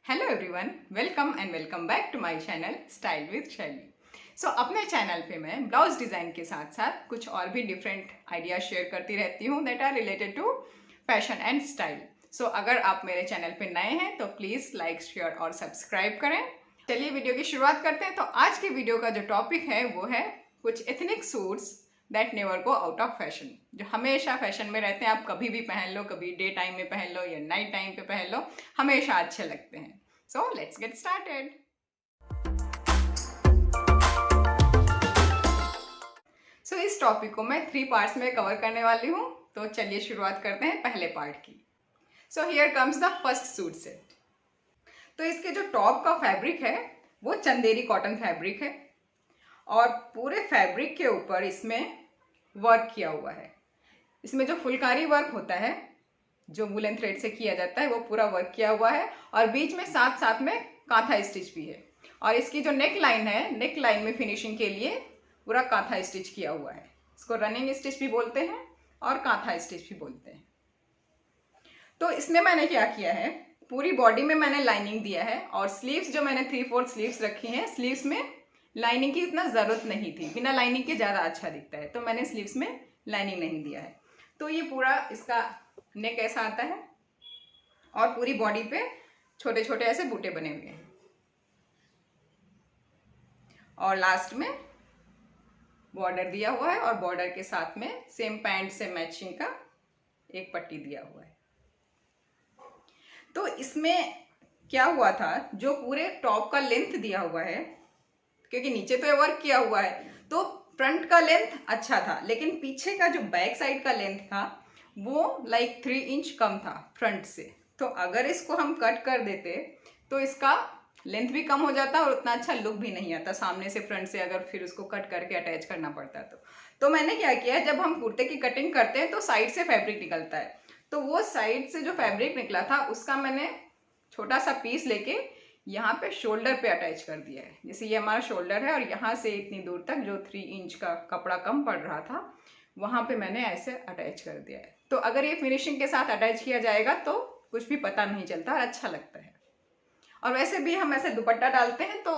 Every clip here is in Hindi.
Hello everyone, welcome and welcome back to my channel style with Shaily. So अपने चैनल पे मैं ब्लाउज डिज़ाइन के साथ साथ कुछ और भी डिफरेंट आइडियाज शेयर करती रहती हूँ that are related to fashion and style. So अगर आप मेरे चैनल पे नए हैं तो प्लीज़ लाइक, शेयर और सब्सक्राइब करें। चलिए वीडियो की शुरुआत करते हैं। तो आज के वीडियो का जो टॉपिक है वो है कुछ ethnic suits that never go out of fashion, जो हमेशा फैशन में रहते हैं। आप कभी भी पहन लो, कभी डे टाइम में पहन लो या नाइट टाइम पे पहन लो, हमेशा अच्छे लगते हैं। So let's get started. So इस टॉपिक को मैं 3 पार्ट्स में कवर करने वाली हूँ। तो चलिए शुरुआत करते हैं पहले पार्ट की। So here comes the first suit set. तो इसके जो टॉप का फैब्रिक है वो चंदेरी कॉटन फैब्रिक है और पूरे फैब्रिक के ऊपर इसमें वर्क किया हुआ है। इसमें जो फुलकारी वर्क होता है जो वुलन थ्रेड से किया जाता है वो पूरा वर्क किया हुआ है और बीच में साथ साथ में कांथा स्टिच भी है। और इसकी जो नेक लाइन है, नेक लाइन में फिनिशिंग के लिए पूरा कांथा स्टिच किया हुआ है। इसको रनिंग स्टिच भी बोलते हैं और कांथा स्टिच भी बोलते हैं। तो इसमें मैंने क्या किया है, पूरी बॉडी में मैंने लाइनिंग दिया है और स्लीव्स जो मैंने 3/4 स्लीव्स रखी हैं, स्लीव्स में लाइनिंग की इतना ज़रूरत नहीं थी, बिना लाइनिंग के ज़्यादा अच्छा दिखता है तो मैंने स्लीव्स में लाइनिंग नहीं दिया है। तो ये पूरा इसका नेक ऐसा आता है और पूरी बॉडी पे छोटे छोटे ऐसे बूटे बने हुए हैं और लास्ट में बॉर्डर दिया हुआ है और बॉर्डर के साथ में सेम पैंट से मैचिंग का एक पट्टी दिया हुआ है। तो इसमें क्या हुआ था, जो पूरे टॉप का लेंथ दिया हुआ है, क्योंकि नीचे तो ये वर्क किया हुआ है तो फ्रंट का लेंथ अच्छा था, लेकिन पीछे का जो बैक साइड का लेंथ था वो लाइक 3 इंच कम था फ्रंट से। तो अगर इसको हम कट कर देते तो इसका लेंथ भी कम हो जाता और उतना अच्छा लुक भी नहीं आता सामने से, फ्रंट से अगर फिर उसको कट करके अटैच करना पड़ता तो मैंने क्या किया, जब हम कुर्ते की कटिंग करते हैं तो साइड से फैब्रिक निकलता है, तो वो साइड से जो फैब्रिक निकला था उसका मैंने छोटा सा पीस लेके यहाँ पे शोल्डर पे अटैच कर दिया है। जैसे ये हमारा शोल्डर है और यहाँ से इतनी दूर तक जो 3 इंच का कपड़ा कम पड़ रहा था वहाँ पे मैंने ऐसे अटैच कर दिया है। तो अगर ये फिनिशिंग के साथ अटैच किया जाएगा तो कुछ भी पता नहीं चलता और अच्छा लगता है। और वैसे भी हम ऐसे दुपट्टा डालते हैं तो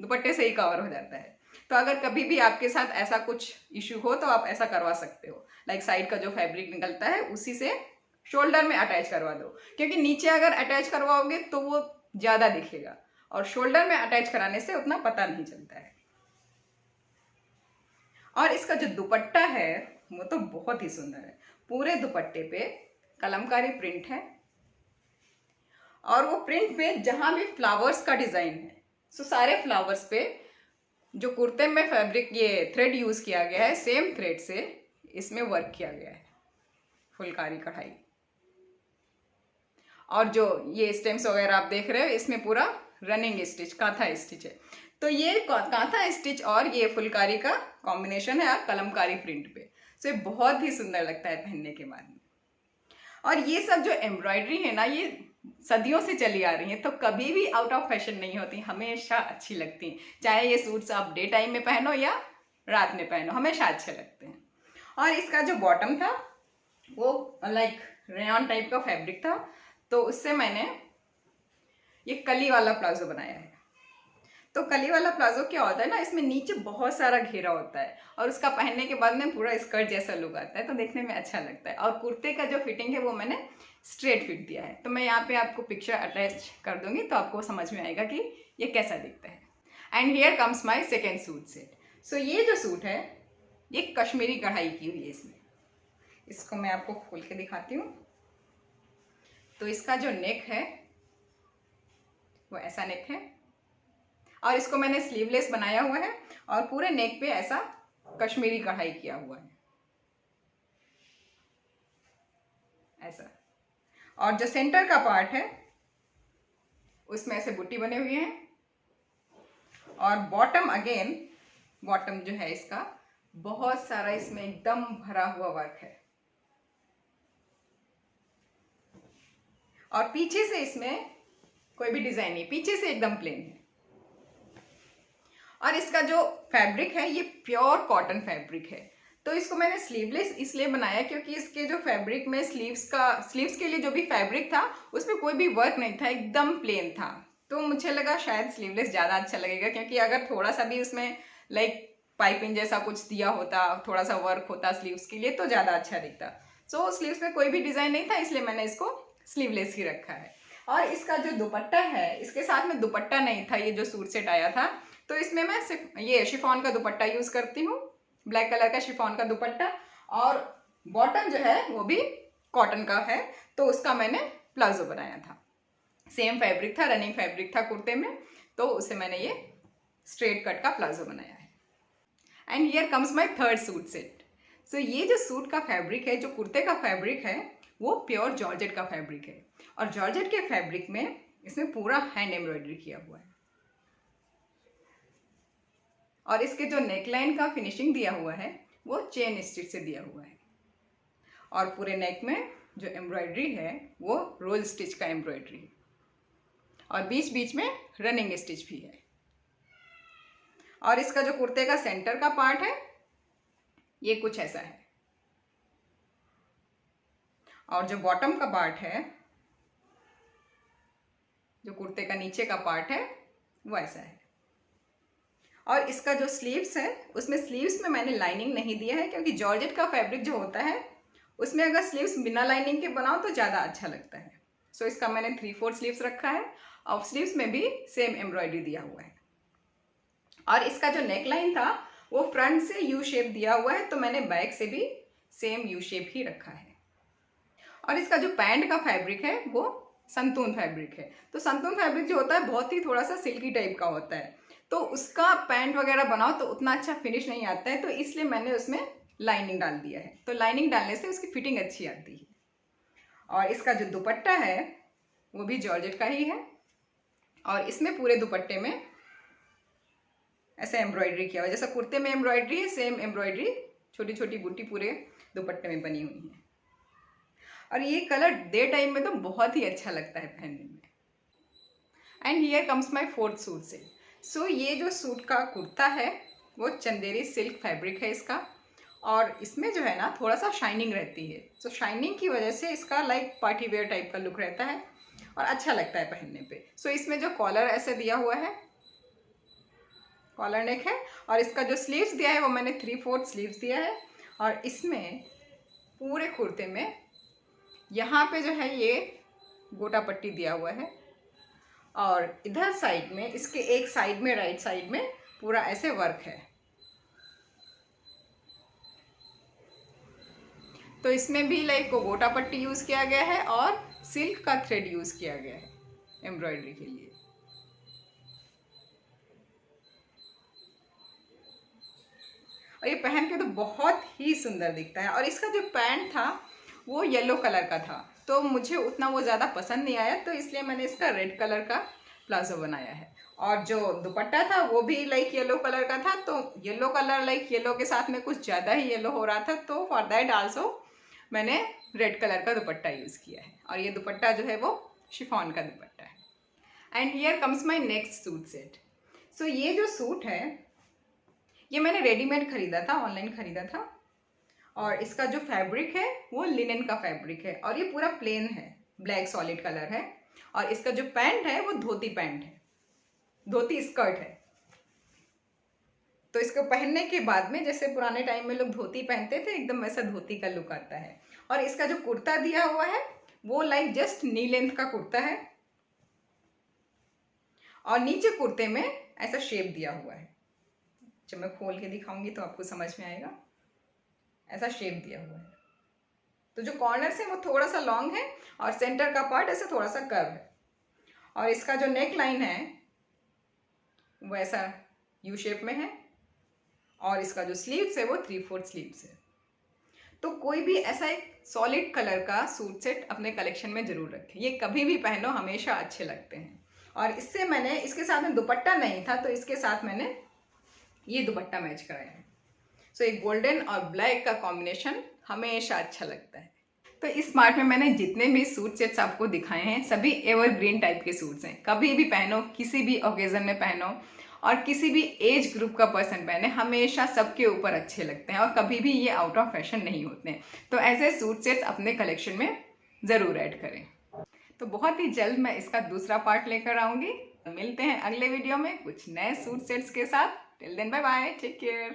दुपट्टे से ही कवर हो जाता है। तो अगर कभी भी आपके साथ ऐसा कुछ इशू हो तो आप ऐसा करवा सकते हो, लाइक साइड का जो फैब्रिक निकलता है उसी से शोल्डर में अटैच करवा दो, क्योंकि नीचे अगर अटैच करवाओगे तो वो ज़्यादा दिखेगा और शोल्डर में अटैच कराने से उतना पता नहीं चलता है। और इसका जो दुपट्टा है वो तो बहुत ही सुंदर है। पूरे दुपट्टे पे कलमकारी प्रिंट है और वो प्रिंट पे जहाँ भी फ्लावर्स का डिज़ाइन है, सो सारे फ्लावर्स पे जो कुर्ते में फैब्रिक ये थ्रेड यूज़ किया गया है, सेम थ्रेड से इसमें वर्क किया गया है, फुलकारी कढ़ाई। और जो ये स्टेम्स वगैरह आप देख रहे हो इसमें पूरा रनिंग स्टिच, कांथा स्टिच है। तो ये कांथा स्टिच और ये फुलकारी का कॉम्बिनेशन है कलमकारी प्रिंट पे, सो ये बहुत ही सुंदर लगता है पहनने के बाद में। और ये सब जो एम्ब्रॉयडरी है ना, ये सदियों से चली आ रही है तो कभी भी आउट ऑफ फैशन नहीं होती, हमेशा अच्छी लगती हैं। चाहे ये सूट्स आप डे टाइम में पहनो या रात में पहनो, हमेशा अच्छे लगते हैं। और इसका जो बॉटम था वो लाइक रेयॉन टाइप का फैब्रिक था, तो उससे मैंने ये कली वाला प्लाजो बनाया है। तो कली वाला प्लाजो क्या होता है ना, इसमें नीचे बहुत सारा घेरा होता है और उसका पहनने के बाद में पूरा स्कर्ट जैसा लुक आता है, तो देखने में अच्छा लगता है। और कुर्ते का जो फिटिंग है वो मैंने स्ट्रेट फिट दिया है। तो मैं यहाँ पे आपको पिक्चर अटैच कर दूंगी तो आपको समझ में आएगा कि ये कैसा दिखता है। And here comes my second suit set. So ये जो सूट है ये कश्मीरी कढ़ाई की हुई है इसमें। इसको मैं आपको खोल के दिखाती हूँ। तो इसका जो नेक है वो ऐसा नेक है और इसको मैंने स्लीवलेस बनाया हुआ है और पूरे नेक पे ऐसा कश्मीरी कढ़ाई किया हुआ है ऐसा। और जो सेंटर का पार्ट है उसमें ऐसे बूटी बने हुए हैं और बॉटम अगेन, बॉटम जो है इसका बहुत सारा इसमें एकदम भरा हुआ वर्क है और पीछे से इसमें कोई भी डिजाइन नहीं, पीछे से एकदम प्लेन है। और इसका जो फैब्रिक है ये प्योर कॉटन फैब्रिक है। तो इसको मैंने स्लीवलेस इसलिए बनाया क्योंकि इसके जो फैब्रिक में स्लीव्स के लिए जो भी फैब्रिक था उसमें कोई भी वर्क नहीं था, एकदम प्लेन था। तो मुझे लगा शायद स्लीवलेस ज़्यादा अच्छा लगेगा, क्योंकि अगर थोड़ा सा भी उसमें लाइक पाइपिंग जैसा कुछ दिया होता, थोड़ा सा वर्क होता स्लीव्स के लिए, तो ज़्यादा अच्छा दिखता। सो स्लीव्स में कोई भी डिज़ाइन नहीं था, इसलिए मैंने इसको स्लीवलेस ही रखा है। और इसका जो दुपट्टा है, इसके साथ में दुपट्टा नहीं था, ये जो सूट सेट आया था, तो इसमें मैं सिर्फ ये शिफॉन का दुपट्टा यूज़ करती हूँ, ब्लैक कलर का शिफॉन का दुपट्टा। और बॉटम जो है वो भी कॉटन का है, तो उसका मैंने प्लाजो बनाया था। सेम फैब्रिक था, रनिंग फैब्रिक था कुर्ते में, तो उसे मैंने ये स्ट्रेट कट का प्लाजो बनाया है। And here comes my third suit set. So ये जो सूट का फैब्रिक है, जो कुर्ते का फैब्रिक है, वो प्योर जॉर्जेट का फैब्रिक है। और जॉर्जेट के फैब्रिक में इसमें पूरा हैंड एम्ब्रॉयडरी किया हुआ है। और इसके जो नेकलाइन का फिनिशिंग दिया हुआ है वो चेन स्टिच से दिया हुआ है। और पूरे नेक में जो एम्ब्रॉयडरी है वो रोल स्टिच का एम्ब्रॉयडरी है। और बीच बीच में रनिंग स्टिच भी है। और इसका जो कुर्ते का सेंटर का पार्ट है ये कुछ ऐसा है। और जो बॉटम का पार्ट है, जो कुर्ते का नीचे का पार्ट है, वो ऐसा है। और इसका जो स्लीव्स है, उसमें स्लीव्स में मैंने लाइनिंग नहीं दिया है, क्योंकि जॉर्जेट का फैब्रिक जो होता है उसमें अगर स्लीव्स बिना लाइनिंग के बनाओ तो ज़्यादा अच्छा लगता है। सो इसका मैंने 3/4 स्लीव्स रखा है। और स्लीव्स में भी सेम एम्ब्रॉयडरी दिया हुआ है। और इसका जो नेक लाइन था वो फ्रंट से यू शेप दिया हुआ है, तो मैंने बैक से भी सेम यू शेप ही रखा है। और इसका जो पैंट का फैब्रिक है वो संतून फैब्रिक है। तो संतून फैब्रिक जो होता है बहुत ही थोड़ा सा सिल्की टाइप का होता है, तो उसका पैंट वगैरह बनाओ तो उतना अच्छा फिनिश नहीं आता है, तो इसलिए मैंने उसमें लाइनिंग डाल दिया है। तो लाइनिंग डालने से उसकी फिटिंग अच्छी आती है। और इसका जो दुपट्टा है वो भी जॉर्जेट का ही है। और इसमें पूरे दुपट्टे में ऐसे एम्ब्रॉयडरी किया हुआ है, जैसा कुर्ते में एम्ब्रॉयडरी है, सेम एम्ब्रॉयडरी छोटी छोटी बूटी पूरे दुपट्टे में बनी हुई है। और ये कलर डे टाइम में तो बहुत ही अच्छा लगता है पहनने में। And here comes my fourth suit set. So ये जो सूट का कुर्ता है वो चंदेरी सिल्क फैब्रिक है इसका। और इसमें जो है ना थोड़ा सा शाइनिंग रहती है। सो शाइनिंग की वजह से इसका लाइक पार्टी वेयर टाइप का लुक रहता है और अच्छा लगता है पहनने पे। सो इसमें जो कॉलर ऐसे दिया हुआ है, कॉलर नेक है। और इसका जो स्लीव्स दिया है वो मैंने 3/4 स्लीव्स दिया है। और इसमें पूरे कुर्ते में यहाँ पे जो है ये गोटा पट्टी दिया हुआ है। और इधर साइड में, इसके एक साइड में, राइट साइड में पूरा ऐसे वर्क है। तो इसमें भी लाइक गोटा पट्टी यूज़ किया गया है और सिल्क का थ्रेड यूज़ किया गया है एम्ब्रॉयडरी के लिए। और ये पहन के तो बहुत ही सुंदर दिखता है। और इसका जो पैंट था वो येलो कलर का था, तो मुझे उतना वो ज़्यादा पसंद नहीं आया, तो इसलिए मैंने इसका रेड कलर का प्लाजो बनाया है। और जो दुपट्टा था वो भी लाइक येलो कलर का था, तो येलो कलर लाइक येलो के साथ में कुछ ज़्यादा ही येलो हो रहा था, तो फॉर दैट आल्सो मैंने रेड कलर का दुपट्टा यूज़ किया है। और ये दुपट्टा जो है वो शिफॉन का दुपट्टा है। And here comes my next suit set. So ये जो सूट है ये मैंने रेडीमेड खरीदा था, ऑनलाइन खरीदा था। और इसका जो फैब्रिक है वो लिनन का फैब्रिक है। और ये पूरा प्लेन है, ब्लैक सॉलिड कलर है। और इसका जो पैंट है वो धोती पैंट है, धोती स्कर्ट है। तो इसको पहनने के बाद में जैसे पुराने टाइम में लोग धोती पहनते थे, एकदम वैसा धोती का लुक आता है। और इसका जो कुर्ता दिया हुआ है वो लाइक जस्ट नी लेंथ का कुर्ता है। और नीचे कुर्ते में ऐसा शेप दिया हुआ है, जब मैं खोल के दिखाऊंगी तो आपको समझ में आएगा। ऐसा शेप दिया हुआ है। तो जो कॉर्नर्स है वो थोड़ा सा लॉन्ग है और सेंटर का पार्ट ऐसे थोड़ा सा कर्व है। और इसका जो नेक लाइन है वो ऐसा यू शेप में है। और इसका जो स्लीव्स है वो 3/4 स्लीव्स है। तो कोई भी ऐसा एक सॉलिड कलर का सूट सेट अपने कलेक्शन में जरूर रखें, ये कभी भी पहनो हमेशा अच्छे लगते हैं। और इससे मैंने, इसके साथ में दुपट्टा नहीं था तो इसके साथ मैंने ये दुपट्टा मैच कराया है। सो एक गोल्डन और ब्लैक का कॉम्बिनेशन हमेशा अच्छा लगता है। तो इस पार्ट में मैंने जितने भी सूट सेट्स आपको दिखाए हैं सभी एवरग्रीन टाइप के सूट्स हैं। कभी भी पहनो, किसी भी ओकेजन में पहनो और किसी भी एज ग्रुप का पर्सन पहने, हमेशा सबके ऊपर अच्छे लगते हैं और कभी भी ये आउट ऑफ फैशन नहीं होते हैं। तो ऐसे सूट सेट्स अपने कलेक्शन में ज़रूर ऐड करें। तो बहुत ही जल्द मैं इसका दूसरा पार्ट लेकर आऊँगी। मिलते हैं अगले वीडियो में कुछ नए सूट सेट्स के साथ। Till then bye bye, take care.